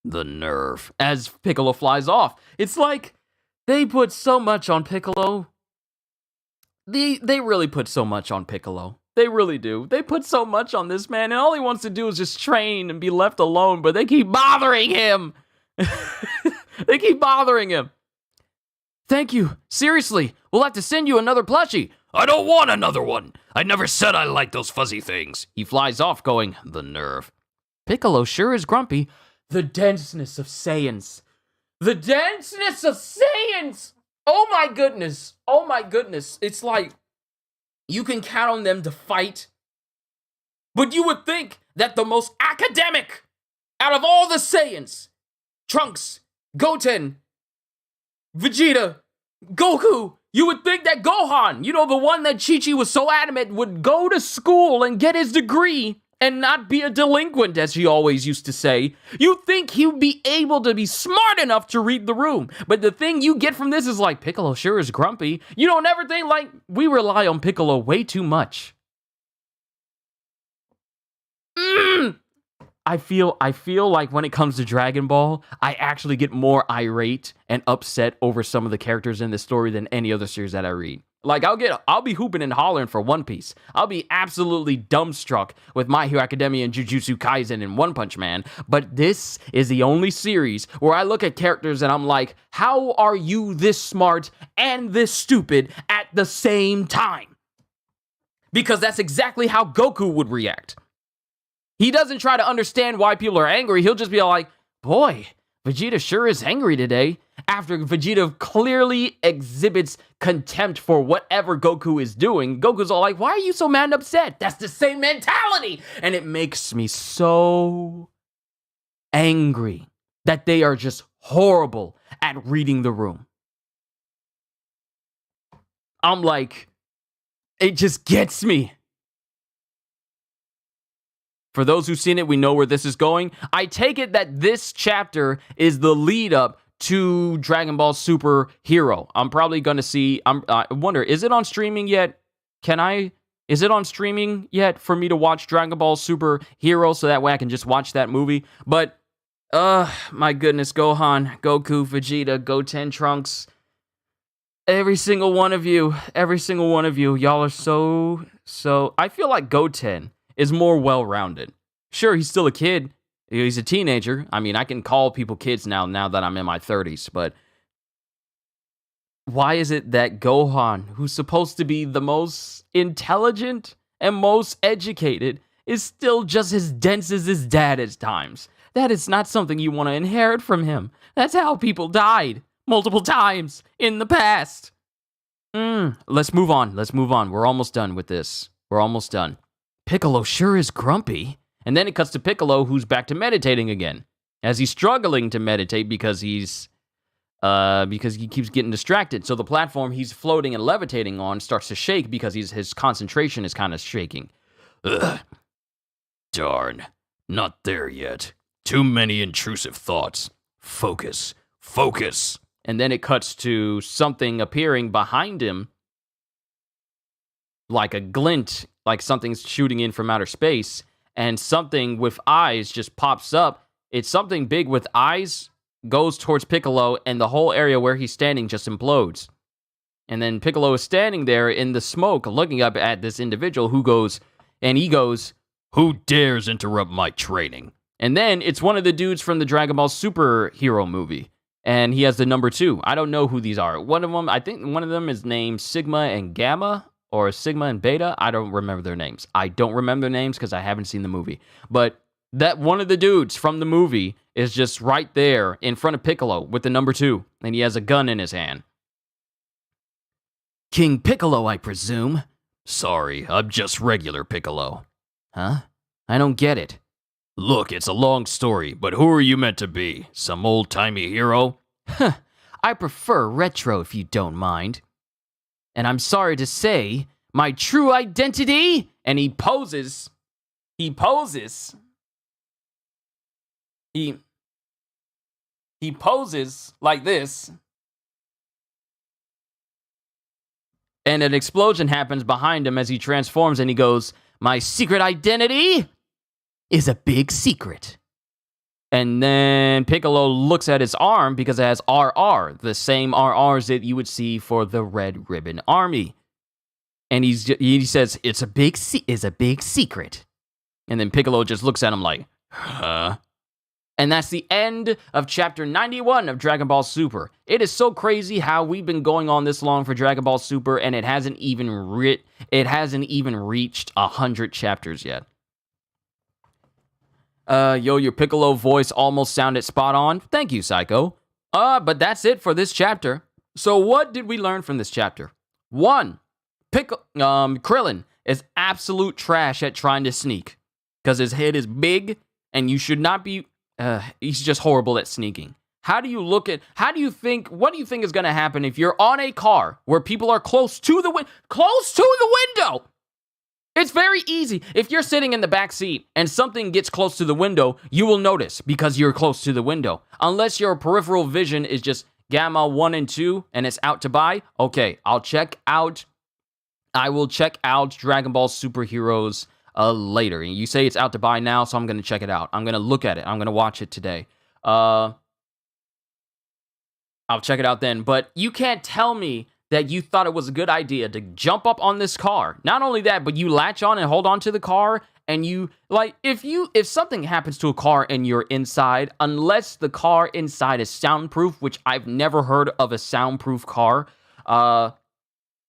The nerve. As Piccolo flies off. It's like they put so much on Piccolo. They really put so much on Piccolo. They really do. They put so much on this man, and all he wants to do is just train and be left alone, but they keep bothering him. They keep bothering him. Thank you. Seriously, we'll have to send you another plushie. I don't want another one. I never said I like those fuzzy things. He flies off going, the nerve. Piccolo sure is grumpy. The denseness of Saiyans. The denseness of Saiyans! Oh my goodness. Oh my goodness. It's like You can count on them to fight. But you would think that the most academic out of all the Saiyans, Trunks, Goten, Vegeta, Goku, you would think that Gohan, the one that Chi-Chi was so adamant would go to school and get his degree and not be a delinquent, as he always used to say. You think he would be able to be smart enough to read the room. But the thing you get from this is like, Piccolo sure is grumpy. You don't ever think, like, we rely on Piccolo way too much. I feel like when it comes to Dragon Ball, I actually get more irate and upset over some of the characters in this story than any other series that I read. Like, I'll be hooping and hollering for One Piece. I'll be absolutely dumbstruck with My Hero Academia and Jujutsu Kaisen and One Punch Man. But this is the only series where I look at characters and I'm like, how are you this smart and this stupid at the same time? Because that's exactly how Goku would react. He doesn't try to understand why people are angry. He'll just be like, boy, Vegeta sure is angry today. After Vegeta clearly exhibits contempt for whatever Goku is doing, Goku's all like, why are you so mad and upset? That's the same mentality. And it makes me so angry that they are just horrible at reading the room. I'm like, it just gets me. For those who've seen it, we know where this is going. I take it that this chapter is the lead up to Dragon Ball Super Hero. I'm probably going to see, I wonder, is it on streaming yet? Is it on streaming yet for me to watch Dragon Ball Super Hero so that way I can just watch that movie? But, my goodness, Gohan, Goku, Vegeta, Goten, Trunks, every single one of you, y'all are so, I feel like Goten is more well-rounded. Sure, he's still a kid. He's a teenager. I mean, I can call people kids now that I'm in my 30s, but why is it that Gohan, who's supposed to be the most intelligent and most educated, is still just as dense as his dad at times? That is not something you want to inherit from him. That's how people died multiple times in the past. Let's move on. We're almost done with this. We're almost done. Piccolo sure is grumpy. And then it cuts to Piccolo, who's back to meditating again, as he's struggling to meditate because he keeps getting distracted. So the platform he's floating and levitating on starts to shake because his concentration is kind of shaking. Ugh. Darn, not there yet. Too many intrusive thoughts. Focus. And then it cuts to something appearing behind him, like a glint, like something's shooting in from outer space, and something with eyes just pops up. It's something big with eyes, goes towards Piccolo, and the whole area where he's standing just implodes. And then Piccolo is standing there in the smoke, looking up at this individual who goes, who dares interrupt my training? And then it's one of the dudes from the Dragon Ball Super Hero movie, and he has the number 2. I don't know who these are. I think one of them is named Sigma and Gamma, or Sigma and Beta. I don't remember their names. I don't remember their names because I haven't seen the movie. But that one of the dudes from the movie is just right there in front of Piccolo with the number 2, and he has a gun in his hand. King Piccolo, I presume. Sorry, I'm just regular Piccolo. Huh? I don't get it. Look, it's a long story, but who are you meant to be? Some old-timey hero? I prefer retro if you don't mind. And I'm sorry to say, my true identity... And he poses like this. And an explosion happens behind him as he transforms, and he goes, my secret identity is a big secret. And then Piccolo looks at his arm because it has RR, the same RRs that you would see for the Red Ribbon Army. And he says, it's a big secret. And then Piccolo just looks at him like, huh? And that's the end of chapter 91 of Dragon Ball Super. It is so crazy how we've been going on this long for Dragon Ball Super, and it hasn't even reached 100 chapters yet. Your Piccolo voice almost sounded spot on. Thank you, Psycho. But that's it for this chapter. So what did we learn from this chapter? 1. Krillin is absolute trash at trying to sneak because his head is big and you should not be. He's just horrible at sneaking. What do you think is going to happen if you're on a car where people are close to the window? It's very easy. If you're sitting in the back seat and something gets close to the window, you will notice because you're close to the window. Unless your peripheral vision is just Gamma 1 and 2 and it's out to buy, okay, I will check out Dragon Ball Superheroes later. And you say it's out to buy now, so I'm going to check it out. I'm going to look at it. I'm going to watch it today. I'll check it out then. But you can't tell me that you thought it was a good idea to jump up on this car. Not only that, but you latch on and hold on to the car. And you, like, if something happens to a car and you're inside, unless the car inside is soundproof, which I've never heard of a soundproof car,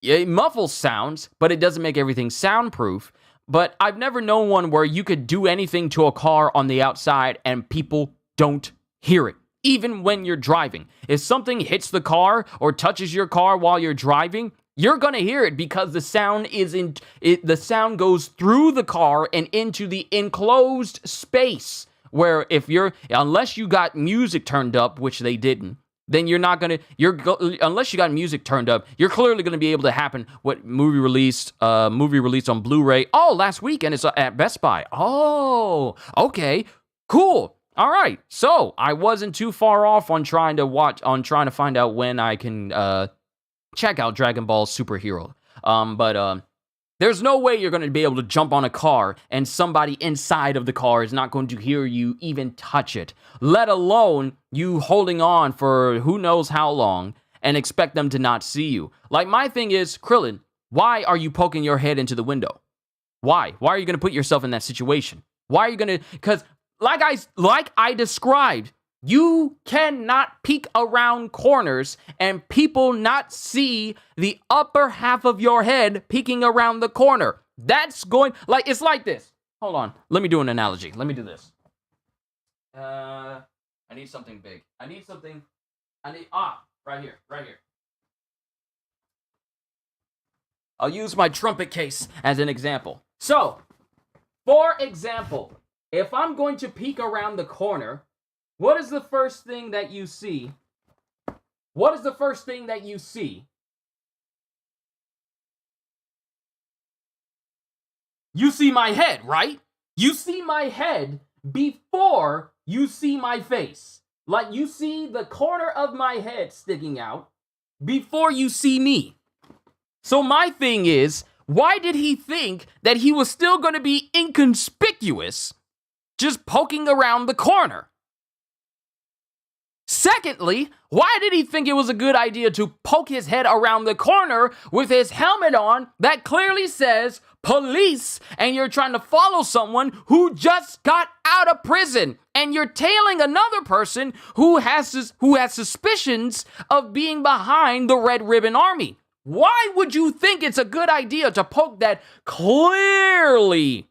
it muffles sounds, but it doesn't make everything soundproof. But I've never known one where you could do anything to a car on the outside and people don't hear it, even when you're driving. If something hits the car or touches your car while you're driving, you're gonna hear it because the sound the sound goes through the car and into the enclosed space. Where unless you got music turned up, which they didn't, then unless you got music turned up, you're clearly gonna be able to happen. What movie released on Blu-ray? Oh, last weekend it's at Best Buy. Oh, okay, cool. All right, so I wasn't too far off on trying to find out when I can check out Dragon Ball Superhero. But there's no way you're going to be able to jump on a car and somebody inside of the car is not going to hear you even touch it, let alone you holding on for who knows how long and expect them to not see you. Like, my thing is, Krillin, why are you poking your head into the window? Why? Why are you going to put yourself in that situation? Why are you going to... Because... Like I described, you cannot peek around corners and people not see the upper half of your head peeking around the corner. It's like this. Hold on. Let me do an analogy. Let me do this. I need something big. Right here. I'll use my trumpet case as an example. So, for example... If I'm going to peek around the corner, what is the first thing that you see? You see my head, right? You see my head before you see my face. Like, you see the corner of my head sticking out before you see me. So my thing is, why did he think that he was still going to be inconspicuous just poking around the corner? Secondly, why did he think it was a good idea to poke his head around the corner with his helmet on that clearly says police, and you're trying to follow someone who just got out of prison and you're tailing another person who has suspicions of being behind the Red Ribbon Army? Why would you think it's a good idea to poke that clearly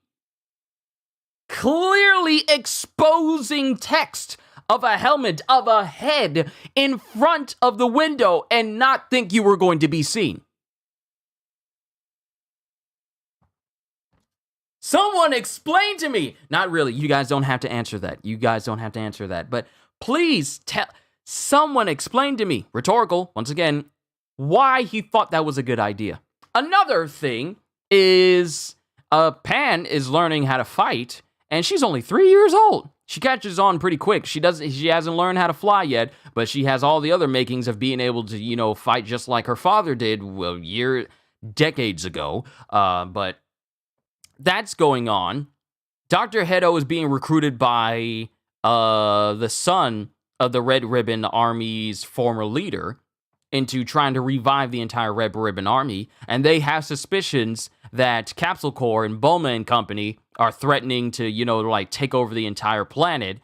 exposing text of a helmet of a head in front of the window and not think you were going to be seen? Someone explain to me. Not really. You guys don't have to answer that. But please someone explain to me, rhetorical, once again, why he thought that was a good idea. Another thing is Pan is learning how to fight. And she's only 3 years old. She catches on pretty quick. She hasn't learned how to fly yet, but she has all the other makings of being able to, fight just like her father did decades ago. But that's going on. Dr. Hedo is being recruited by the son of the Red Ribbon Army's former leader into trying to revive the entire Red Ribbon Army, and they have suspicions that Capsule Corps and Bulma and company are threatening to, take over the entire planet,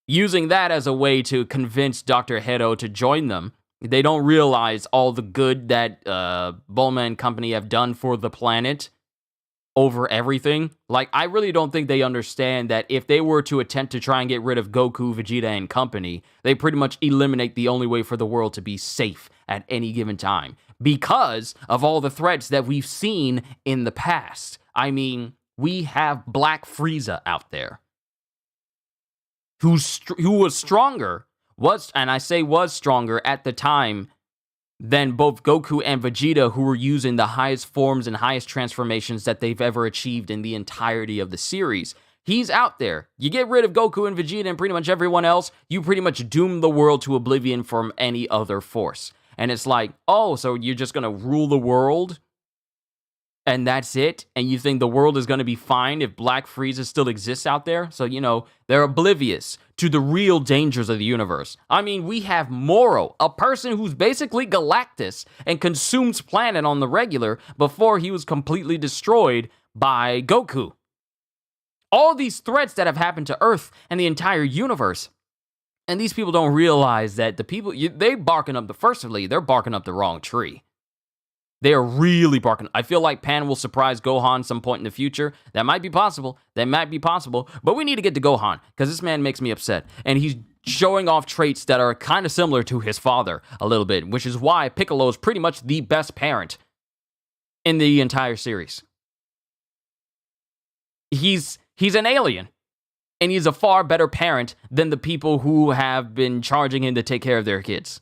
using that as a way to convince Dr. Hedo to join them. They don't realize all the good that Bulma and company have done for the planet over everything. I really don't think they understand that if they were to attempt to try and get rid of Goku, Vegeta, and company, they pretty much eliminate the only way for the world to be safe at any given time. because of all the threats that we've seen in the past. I mean, we have Black Frieza out there, who was stronger, and I say was stronger at the time than both Goku and Vegeta, who were using the highest forms and highest transformations that they've ever achieved in the entirety of the series. He's out there. You get rid of Goku and Vegeta and pretty much everyone else, you pretty much doom the world to oblivion from any other force. And it's like, oh, so you're just going to rule the world? And that's it? And you think the world is going to be fine if Black Frieza still exists out there? So, they're oblivious to the real dangers of the universe. I mean, we have Moro, a person who's basically Galactus and consumes planet on the regular before he was completely destroyed by Goku. All these threats that have happened to Earth and the entire universe. And these people don't realize that the people, they're barking up the wrong tree. They are really barking. I feel like Pan will surprise Gohan some point in the future. That might be possible. But we need to get to Gohan, because this man makes me upset. And he's showing off traits that are kind of similar to his father a little bit, which is why Piccolo is pretty much the best parent in the entire series. He's an alien, and he's a far better parent than the people who have been charging him to take care of their kids.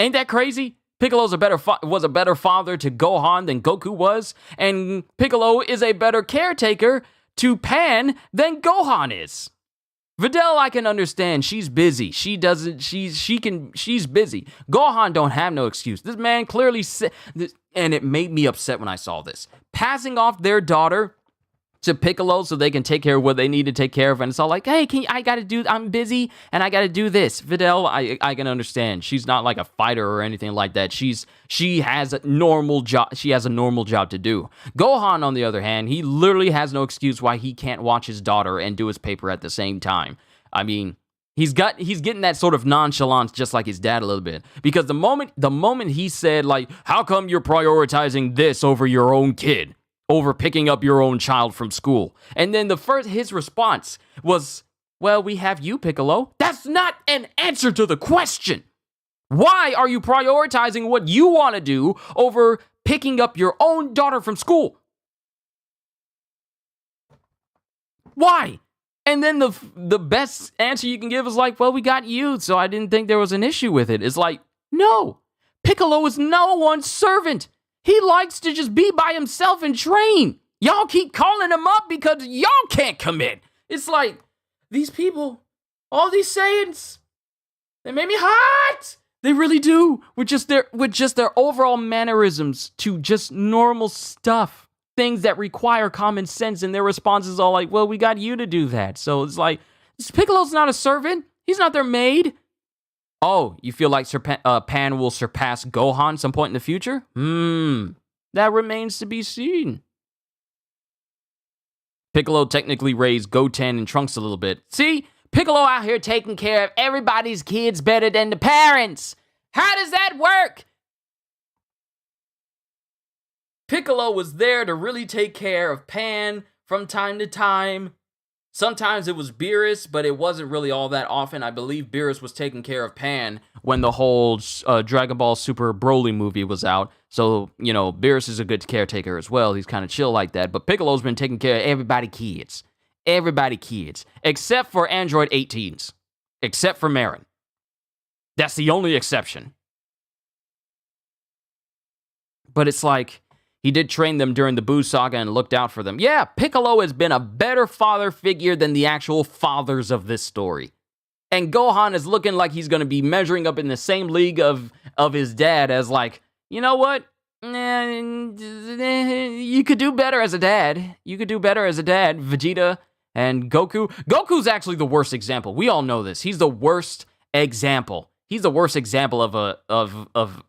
Ain't that crazy? Piccolo was a better father to Gohan than Goku was, and Piccolo is a better caretaker to Pan than Gohan is. Videl, I can understand. She's busy. She's busy. Gohan don't have no excuse. This man clearly and it made me upset when I saw this. Passing off their daughter to Piccolo so they can take care of what they need to take care of, and it's all like, hey, I'm busy and I gotta do this. Videl, I can understand. She's not like a fighter or anything like that. She has a normal job to do. Gohan, on the other hand, he literally has no excuse why he can't watch his daughter and do his paper at the same time. I mean, he's getting that sort of nonchalance just like his dad a little bit. Because the moment he said, like, how come you're prioritizing this over your own kid? Over picking up your own child from school. And then his response was, well, we have you, Piccolo. That's not an answer to the question. Why are you prioritizing what you want to do over picking up your own daughter from school? Why? And then the best answer you can give is like, well, we got you, so I didn't think there was an issue with it. It's like, no, Piccolo is no one's servant. He likes to just be by himself and train. Y'all keep calling him up because y'all can't commit. It's like, these people, all these Saiyans, they made me hot. They really do. With just their overall mannerisms to just normal stuff. Things that require common sense, and their response is all like, well, we got you to do that. So it's like, Piccolo's not a servant. He's not their maid. Oh, you feel like Pan will surpass Gohan some point in the future? That remains to be seen. Piccolo technically raised Goten and Trunks a little bit. See? Piccolo out here taking care of everybody's kids better than the parents. How does that work? Piccolo was there to really take care of Pan from time to time. Sometimes it was Beerus, but it wasn't really all that often. I believe Beerus was taking care of Pan when the whole Dragon Ball Super Broly movie was out. So, Beerus is a good caretaker as well. He's kind of chill like that. But Piccolo's been taking care of everybody kids. Except for Android 18s. Except for Marin. That's the only exception. But it's like, he did train them during the Buu Saga and looked out for them. Yeah, Piccolo has been a better father figure than the actual fathers of this story. And Gohan is looking like he's going to be measuring up in the same league of his dad as like, you know what? You could do better as a dad. Vegeta and Goku. Goku's actually the worst example. We all know this. He's the worst example. He's the worst example of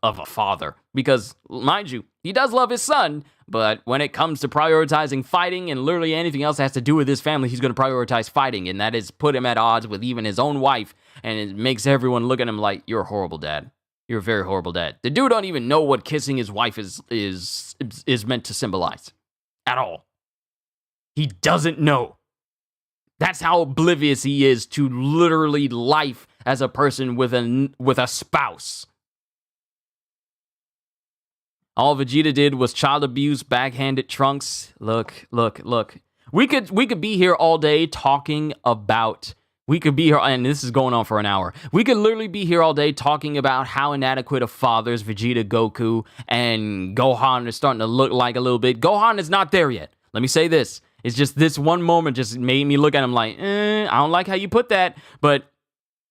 a father. Because, mind you, he does love his son, but when it comes to prioritizing fighting and literally anything else that has to do with his family, he's going to prioritize fighting, and that is put him at odds with even his own wife, and it makes everyone look at him like, you're a horrible dad. You're a very horrible dad. The dude don't even know what kissing his wife is meant to symbolize. At all. He doesn't know. That's how oblivious he is to literally life as a person with a spouse. All Vegeta did was child abuse, backhanded Trunks. Look. We could be here all day talking about. We could be here, and this is going on for an hour. We could literally be here all day talking about how inadequate of fathers Vegeta, Goku, and Gohan are starting to look like a little bit. Gohan is not there yet. Let me say this. It's just this one moment just made me look at him like, I don't like how you put that, but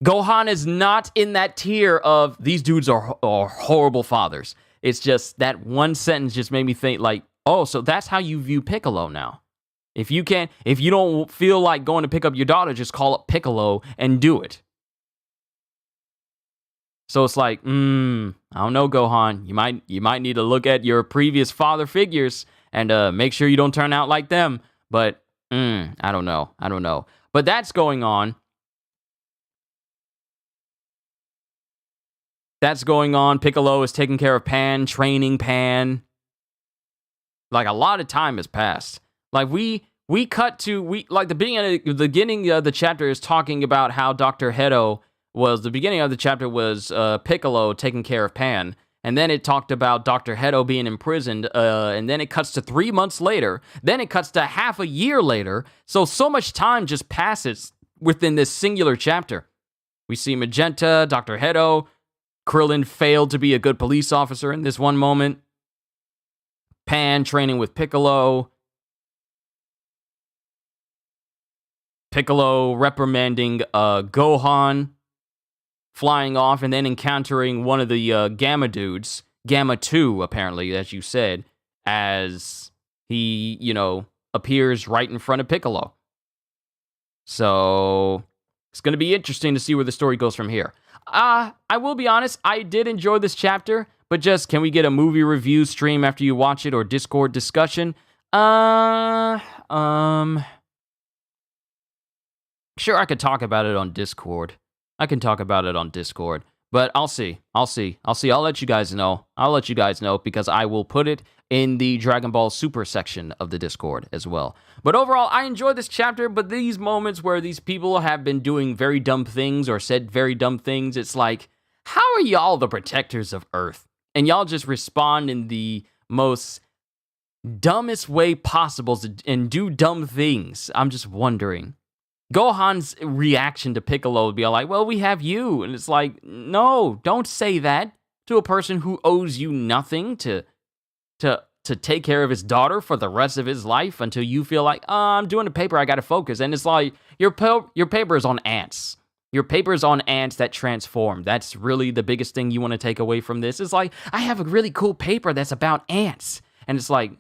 Gohan is not in that tier of these dudes are horrible fathers. It's just that one sentence just made me think like, oh, so that's how you view Piccolo now. If you don't feel like going to pick up your daughter, just call up Piccolo and do it. So it's like, I don't know, Gohan. You might need to look at your previous father figures and make sure you don't turn out like them. But I don't know. But that's going on. Piccolo is taking care of Pan, training Pan. Like, a lot of time has passed. Like, the beginning of the chapter is talking about how Dr. Hedo the beginning of the chapter was Piccolo taking care of Pan. And then it talked about Dr. Hedo being imprisoned, and then it cuts to 3 months later. Then it cuts to half a year later. So much time just passes within this singular chapter. We see Magenta, Dr. Hedo. Krillin failed to be a good police officer in this one moment. Pan training with Piccolo. Piccolo reprimanding Gohan. Flying off and then encountering one of the Gamma dudes, Gamma 2, apparently, as you said, as he, appears right in front of Piccolo. So, it's going to be interesting to see where the story goes from here. I will be honest, I did enjoy this chapter, but just, can we get a movie review stream after you watch it, or Discord discussion? Sure, I could talk about it on Discord. I can talk about it on Discord, but I'll see. I'll let you guys know. Because I will put it in the Dragon Ball Super section of the Discord as well. But overall, I enjoyed this chapter, but these moments where these people have been doing very dumb things or said very dumb things, it's like, how are y'all the protectors of Earth? And y'all just respond in the most dumbest way possible and do dumb things. I'm just wondering. Gohan's reaction to Piccolo would be like, well, we have you. And it's like, no, don't say that to a person who owes you nothing to take care of his daughter for the rest of his life until you feel like, I'm doing the paper, I gotta focus. And it's like, your paper is on ants. Your paper is on ants that transform. That's really the biggest thing you want to take away from this. It's like, I have a really cool paper that's about ants. And it's like,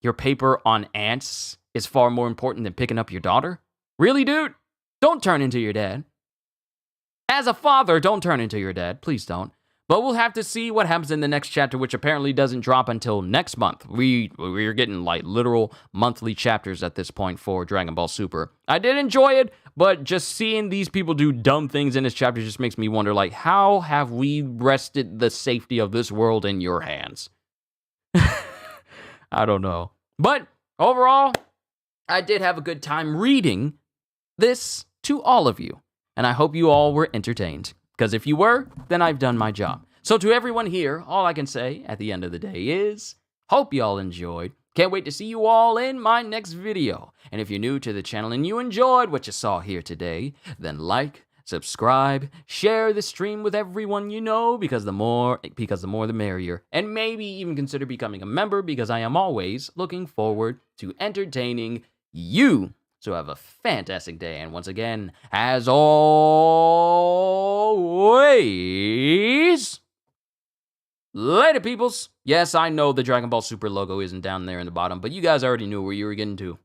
your paper on ants is far more important than picking up your daughter? Really, dude? Don't turn into your dad. As a father, don't turn into your dad. Please don't. But we'll have to see what happens in the next chapter, which apparently doesn't drop until next month. We're getting like literal monthly chapters at this point for Dragon Ball Super. I did enjoy it, but just seeing these people do dumb things in this chapter just makes me wonder, like, how have we rested the safety of this world in your hands? I don't know. But overall, I did have a good time reading this to all of you, and I hope you all were entertained, because if you were, then I've done my job. So to everyone here, all I can say at the end of the day is, hope you all enjoyed. Can't wait to see you all in my next video. And if you're new to the channel and you enjoyed what you saw here today, then like, subscribe, share the stream with everyone you know, because the more the merrier. And maybe even consider becoming a member, because I am always looking forward to entertaining you. So have a fantastic day, and once again, as always, later, peoples. Yes, I know the Dragon Ball Super logo isn't down there in the bottom, but you guys already knew where you were getting to.